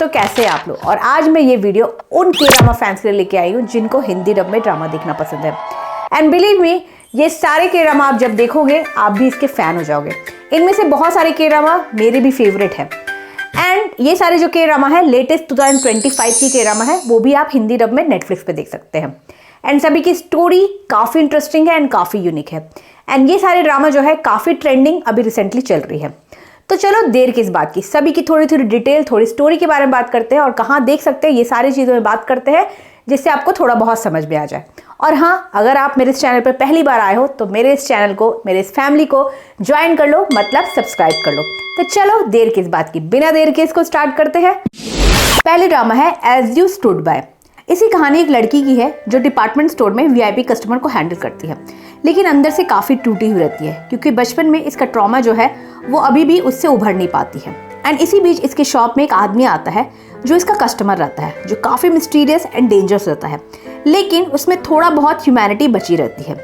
दोस्तों, कैसे हैं आप लोग। और आज मैं ये वीडियो उन के ड्रामा फैंस के लिए लेके आई हूँ जिनको हिंदी डब में ड्रामा देखना पसंद है। एंड बिलीव मी, ये सारे के ड्रामा आप जब देखोगे आप भी इसके फैन हो जाओगे। इनमें से बहुत सारे के ड्रामा मेरे भी फेवरेट है। एंड ये सारे जो के ड्रामा है लेटेस्ट 2025 की के ड्रामा है, वो भी आप हिंदी डब में नेटफ्लिक्स पे देख सकते हैं। एंड सभी की स्टोरी काफ़ी इंटरेस्टिंग है एंड काफ़ी यूनिक है। एंड ये सारे ड्रामा जो है काफ़ी ट्रेंडिंग अभी रिसेंटली चल रही है। तो चलो देर किस बात की, सभी की थोड़ी थोड़ी डिटेल, थोड़ी स्टोरी के बारे में बात करते हैं और कहाँ देख सकते हैं, ये सारी चीज़ों में बात करते हैं जिससे आपको थोड़ा बहुत समझ में आ जाए। और हाँ, अगर आप मेरे इस चैनल पर पहली बार आए हो तो मेरे इस चैनल को, मेरे इस फैमिली को ज्वाइन कर लो, मतलब सब्सक्राइब कर लो। तो चलो देर किस बात की, बिना देर के इसको स्टार्ट करते हैं। पहले ड्रामा है एज यू स्टूड बाय। इसी कहानी एक लड़की की है जो डिपार्टमेंट स्टोर में वीआईपी कस्टमर को हैंडल करती है, लेकिन अंदर से काफ़ी टूटी हुई रहती है क्योंकि बचपन में इसका ट्रॉमा जो है वो अभी भी उससे उभर नहीं पाती है। एंड इसी बीच इसके शॉप में एक आदमी आता है जो इसका कस्टमर रहता है, जो काफ़ी मिस्टीरियस एंड डेंजरस रहता है, लेकिन उसमें थोड़ा बहुत ह्यूमैनिटी बची रहती है।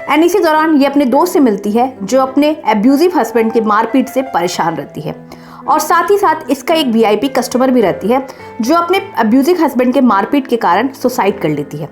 एंड इसी दौरान ये अपने दोस्त से मिलती है जो अपने एब्यूजिव हस्बैंड के मारपीट से परेशान रहती है। और साथ ही साथ इसका एक वीआईपी कस्टमर भी रहती है जो अपने अब्यूजिव हस्बैंड के मारपीट के कारण सुसाइड कर लेती है।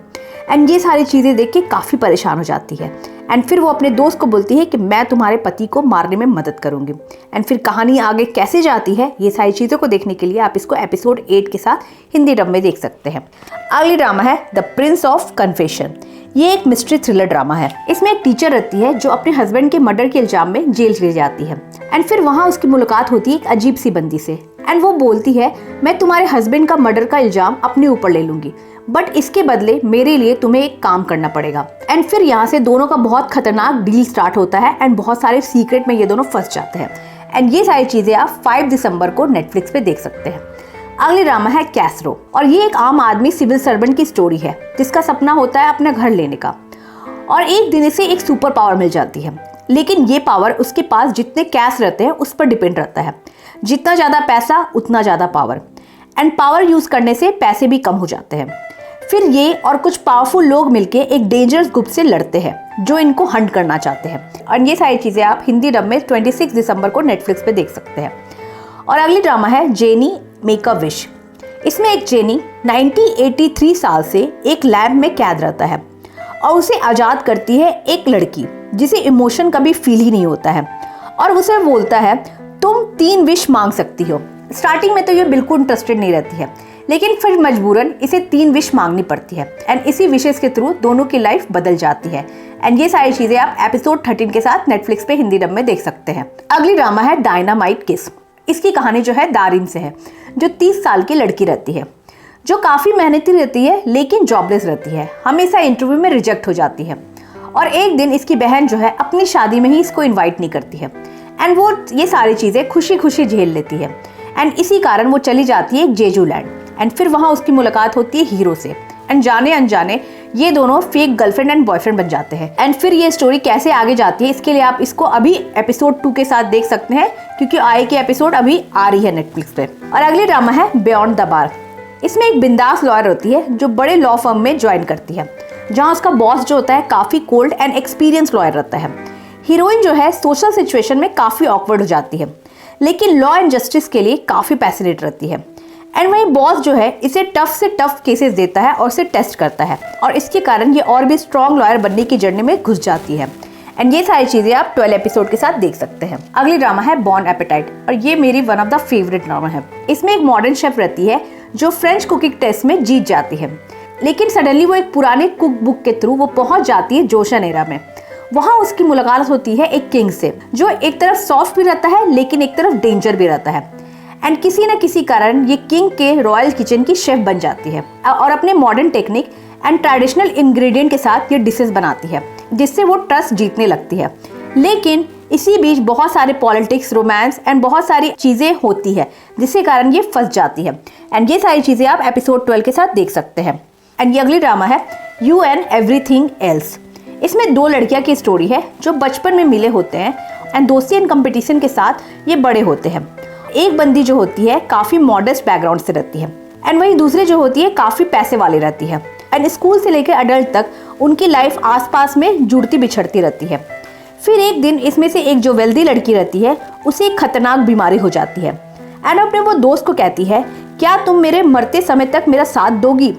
एंड ये सारी चीज़ें देख के काफ़ी परेशान हो जाती है। एंड फिर वो अपने दोस्त को बोलती है कि मैं तुम्हारे पति को मारने में मदद करूंगी। एंड फिर कहानी आगे कैसे जाती है, ये सारी चीज़ों को देखने के लिए आप इसको एपिसोड 8 के साथ हिंदी डब में देख सकते हैं। अगली ड्रामा है द प्रिंस ऑफ कन्फेशन। ये एक मिस्ट्री थ्रिलर ड्रामा है। इसमें एक टीचर रहती है जो अपने हस्बैंड के मर्डर के इल्जाम में जेल चली जाती है। एंड फिर वहाँ उसकी मुलाकात होती है एक अजीब सी बंदी से। एंड वो बोलती है, मैं तुम्हारे हस्बैंड का मर्डर का इल्जाम अपने ऊपर ले लूंगी, बट इसके बदले मेरे लिए तुम्हें एक काम करना पड़ेगा। एंड फिर यहाँ से दोनों का बहुत खतरनाक डील स्टार्ट होता है एंड बहुत सारे सीक्रेट में ये दोनों फंस जाते हैं। एंड ये सारी चीज़ें आप 5 दिसंबर को नेटफ्लिक्स पे देख सकते हैं। अगली ड्रामा है कैसरो, और ये एक आम आदमी सिविल सर्वेंट की स्टोरी है जिसका सपना होता है अपना घर लेने का। और एक दिन इसे एक सुपर पावर मिल जाती है, लेकिन ये पावर उसके पास जितने कैश रहते हैं उस पर डिपेंड रहता है। जितना ज़्यादा पैसा उतना ज़्यादा पावर। एंड पावर यूज़ करने से पैसे भी कम हो जाते हैं। फिर ये और कुछ पावरफुल लोग मिलके एक डेंजरस ग्रुप से लड़ते हैं जो इनको हंट करना चाहते हैं। और ये सारी चीज़ें आप हिंदी डब में 26 दिसंबर को नेटफ्लिक्स पे देख सकते हैं। और अगली ड्रामा है जेनी मेक अ विश। इसमें एक जेनी 1983 साल से एक लैब में कैद रहता है और उसे आज़ाद करती है एक लड़की जिसे इमोशन कभी फील ही नहीं होता है। और उसे बोलता है तुम 3 विश मांग सकती हो। स्टार्टिंग में तो ये बिल्कुल इंटरेस्टेड नहीं रहती है, लेकिन फिर मजबूरन इसे 3 विश मांगनी पड़ती है। एंड इसी विशेष के थ्रू दोनों की लाइफ बदल जाती है। एंड ये सारी चीज़ें आप एपिसोड 13 के साथ नेटफ्लिक्स पे हिंदी डब में देख सकते हैं। अगली ड्रामा है डायनामाइट किस। इसकी कहानी जो है दारिन से है, जो 30 साल की लड़की रहती है, जो काफ़ी मेहनती रहती है लेकिन जॉबलेस रहती है, हमेशा इंटरव्यू में रिजेक्ट हो जाती है। और एक दिन इसकी बहन जो है अपनी शादी में ही इसको इन्वाइट नहीं करती है। एंड वो ये सारी चीज़ें खुशी खुशी झेल लेती है। एंड इसी कारण वो चली जाती है जेजू लैंड। एंड फिर वहाँ उसकी मुलाकात होती है हीरो से। एंड जाने अनजाने ये दोनों फेक गर्लफ्रेंड एंड बॉयफ्रेंड बन जाते हैं। एंड फिर ये स्टोरी कैसे आगे जाती है, इसके लिए आप इसको अभी एपिसोड 2 के साथ देख सकते हैं क्योंकि आए की एपिसोड अभी आ रही है नेटफ्लिक्स पे। और अगली ड्रामा है बियॉन्ड द बार। इसमें एक बिंदास लॉयर होती है जो बड़े लॉ फर्म में ज्वाइन करती है, जहाँ उसका बॉस जो होता है काफ़ी कोल्ड एंड एक्सपीरियंस लॉयर रहता है। हीरोइन जो है सोशल सिचुएशन में काफ़ी ऑकवर्ड हो जाती है, लेकिन लॉ एंड जस्टिस के लिए काफ़ी पैशनेट रहती है। एंड वही बॉस जो है इसे टफ से टफ केसेस देता है और इसे टेस्ट करता है, और इसके कारण ये और भी स्ट्रॉन्ग लॉयर बनने की जर्नी में घुस जाती है। एंड ये सारी चीज़ें आप 12 एपिसोड के साथ देख सकते हैं। अगली ड्रामा है बॉर्न एपेटाइट, और ये मेरी one of the favourite drama है। इसमें एक मॉडर्न शेफ रहती है जो फ्रेंच कुकिंग टेस्ट में जीत जाती है, लेकिन सडनली वो एक पुराने कुक बुक के थ्रू वो पहुंच जाती है जोशन एरा में। वहाँ उसकी मुलाकात होती है एक किंग से जो एक तरफ सॉफ्ट भी रहता है लेकिन एक तरफ डेंजर भी रहता है। एंड किसी न किसी कारण ये किंग के रॉयल किचन की शेफ बन जाती है और अपने modern technique and traditional ingredient के साथ ये डिशेस बनाती है, जिससे वो ट्रस्ट जीतने लगती है। लेकिन इसी बीच बहुत सारे पॉलिटिक्स, रोमांस एंड बहुत सारी चीज़ें होती है जिसके कारण ये फंस जाती है। एंड ये सारी चीज़ें आप एपिसोड 12 के साथ देख सकते हैं। एंड ये अगली ड्रामा है यू एंड एवरीथिंग एल्स। इसमें 2 लड़कियां की स्टोरी है जो बचपन में मिले होते हैं एंड दोस्ती एंड कंपटीशन के साथ ये बड़े होते हैं। एक बंदी जो होती है काफ़ी मॉडेस्ट बैकग्राउंड से रहती है एंड वही दूसरी जो होती है काफ़ी पैसे वाली रहती है। एंड स्कूल से लेकर अडल्ट तक उनकी लाइफ आसपास में जुड़ती बिछड़ती रहती है। फिर एक दिन इसमें से एक जो वेल्दी लड़की रहती है उसे एक खतरनाक बीमारी हो जाती है एंड अपने वो दोस्त को कहती है क्या तुम मेरे मरते समय तक मेरा साथ दोगी।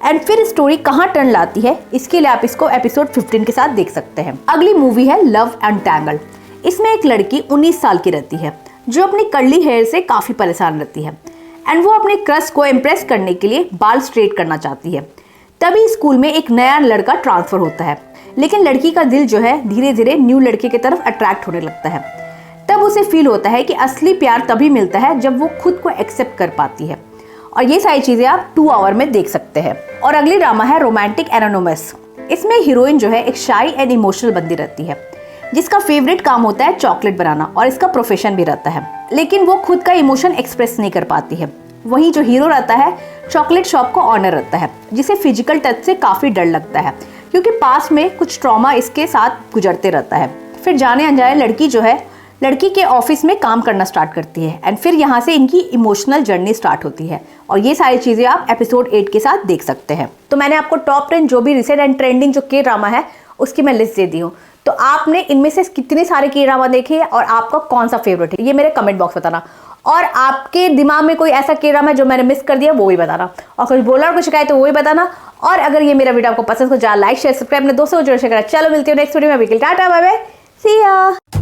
एंड फिर स्टोरी कहाँ टर्न लाती है, इसके लिए आप इसको एपिसोड 15 के साथ देख सकते हैं। अगली मूवी है लव एंटैंगल। इसमें एक लड़की 19 साल की रहती है जो अपनी कर्ली हेयर से काफी परेशान रहती है एंड वो अपने क्रश को इम्प्रेस करने के लिए बाल स्ट्रेट करना चाहती है। तभी स्कूल में एक नया लड़का ट्रांसफर होता है, लेकिन लड़की का दिल जो है धीरे धीरे न्यू लड़के की तरफ अट्रैक्ट होने लगता है। तब उसे फील होता है कि असली प्यार तभी मिलता है जब वो खुद को एक्सेप्ट कर पाती है। और ये सारी चीजें आप 2 आवर में देख सकते हैं। और अगली ड्रामा है रोमांटिक एनोनिमस। इसमें हीरोइन जो है एक शाई एंड इमोशनल बंदी रहती है जिसका फेवरेट काम होता है चॉकलेट बनाना और इसका प्रोफेशन भी रहता है, लेकिन वो खुद का इमोशन एक्सप्रेस नहीं कर पाती है। वहीं जो हीरो रहता है चॉकलेट शॉप का ऑनर रहता है जिसे फिजिकल टच से काफी डर लगता है क्योंकि पास में कुछ ट्रॉमा इसके साथ गुजरते रहता है। फिर जाने अनजाने लड़की जो है लड़की के ऑफिस में काम करना स्टार्ट करती है एंड फिर यहाँ से इनकी इमोशनल जर्नी स्टार्ट होती है। और ये सारी चीजें आप एपिसोड 8 के साथ देख सकते हैं। तो मैंने आपको टॉप 10 जो भी रिसेंट एंड ट्रेंडिंग जो के ड्रामा है उसकी मैं लिस्ट दे दी हूँ। तो आपने इनमें से कितने सारे के ड्रामा देखे और आपका कौन सा फेवरेट है ये मेरे कमेंट बॉक्स बताना। और आपके दिमाग में कोई ऐसा के ड्रामा है जो मैंने मिस कर दिया वो भी बताना, और कुछ बोला और कुछ शिकायत तो वो भी बताना। और अगर ये मेरा वीडियो आपको पसंद हो जाए लाइक शेयर सब्सक्राइब अपने दोस्तों को जरूर शेयर करें। चलो मिलती हूँ नेक्स्ट वीडियो में। टाटा बाय बाय, सी या।